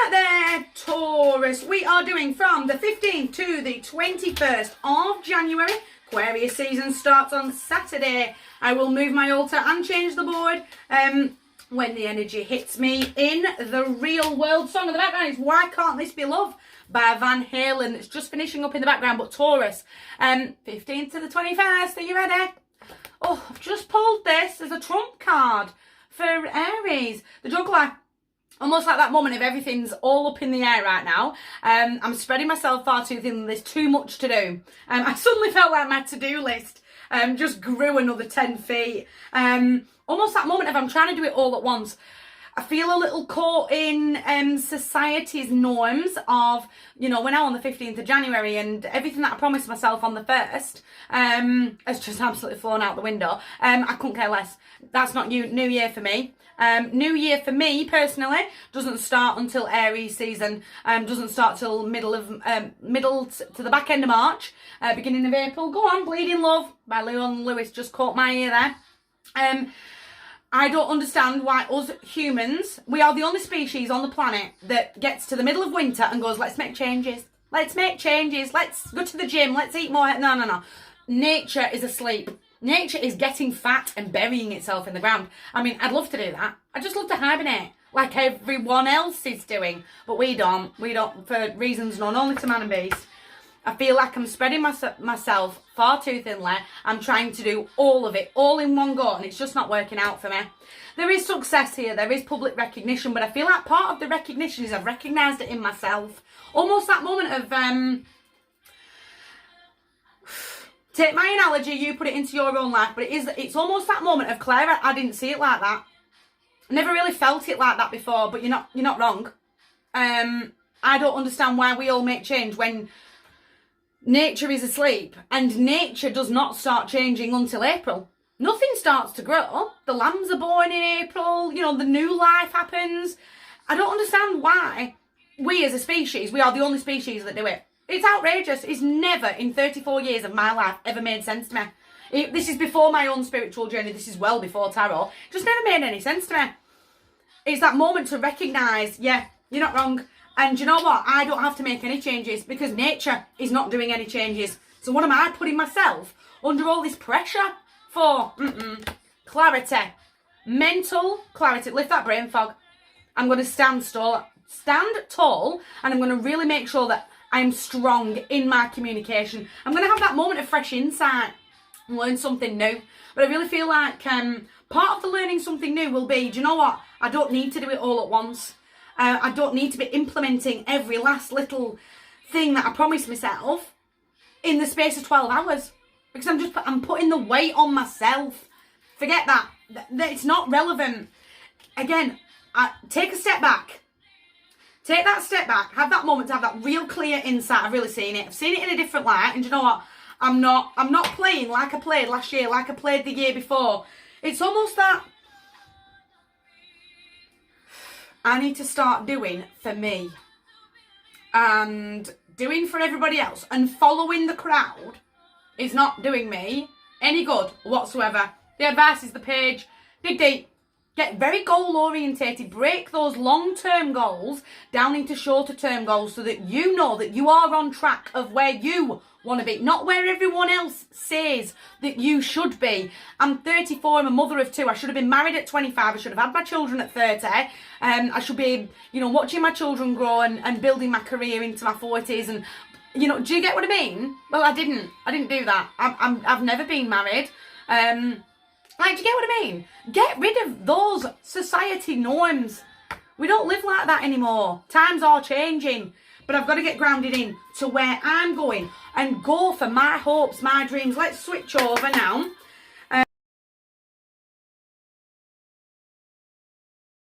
Right there, Taurus. We are doing from the 15th to the 21st of January. Aquarius season starts on Saturday. I will move my altar and change the board when the energy hits me. In the real world song in the background is Why Can't This Be Love by Van Halen. It's just finishing up in the background, but Taurus. 15th to the 21st. Are you ready? Oh, I've just pulled this as a trump card for Aries. The juggler. Almost like that moment of everything's all up in the air right now. I'm spreading myself far too thin. There's too much to do. I suddenly felt like my to-do list just grew another 10 feet. Almost that moment of I'm trying to do it all at once. I feel a little caught in society's norms of, you know, we're now on the 15th of January and everything that I promised myself on the 1st has just absolutely flown out the window. I couldn't care less. That's not New Year for me. New Year for me personally doesn't start until Aries season. Doesn't start till middle to the back end of March, beginning of April. Go on, Bleeding Love by Leon Lewis just caught my ear there. I don't understand why us humans, we are the only species on the planet that gets to the middle of winter and goes, let's make changes. Let's make changes. Let's go to the gym. Let's eat more. No. Nature is asleep. Nature is getting fat and burying itself in the ground. I mean, I'd love to do that. I'd just love to hibernate like everyone else is doing. But we don't. We don't, for reasons known only to man and beast. I feel like I'm spreading myself far too thinly. I'm trying to do all of it, all in one go, and it's just not working out for me. There is success here. There is public recognition, but I feel like part of the recognition is I've recognised it in myself. Almost that moment of... Take my analogy, you put it into your own life, but it's almost that moment of, Clara, I didn't see it like that. I never really felt it like that before, but you're not wrong. I don't understand why we all make change when nature is asleep, and nature does not start changing until April. Nothing starts to grow. The lambs are born in April, you know, the new life happens. I don't understand why we as a species, we are the only species that do it. It's outrageous. It's never in 34 years of my life ever made sense to me. This is before my own spiritual journey. This is well before tarot. It just never made any sense to me. It's that moment to recognise, yeah, you're not wrong. And you know what? I don't have to make any changes because nature is not doing any changes. So what am I putting myself under all this pressure for? Clarity. Mental clarity. Lift that brain fog. I'm going to stand tall, and I'm going to really make sure that I'm strong in my communication. I'm going to have that moment of fresh insight and learn something new. But I really feel like part of the learning something new will be, do you know what? I don't need to do it all at once. I don't need to be implementing every last little thing that I promised myself in the space of 12 hours. Because I'm putting the weight on myself. Forget that. It's not relevant. Again, take a step back. Take that step back, have that moment to have that real clear insight. I've really seen it. I've seen it in a different light. And you know what? I'm not playing like I played last year, like I played the year before. It's almost that I need to start doing for me and doing for everybody else. And following the crowd is not doing me any good whatsoever. The advice is the page. Dig deep. Get very goal orientated. Break those long-term goals down into shorter-term goals so that you know that you are on track of where you want to be, not where everyone else says that you should be. I'm 34, I'm a mother of 2. I should have been married at 25. I should have had my children at 30. I should be, you know, watching my children grow and building my career into my 40s. And, you know, do you get what I mean? Well, I didn't do that. I've never been married. Like, do you get what I mean? Get rid of those society norms. We don't live like that anymore. Times are changing. But I've got to get grounded in to where I'm going and go for my hopes, my dreams. Let's switch over now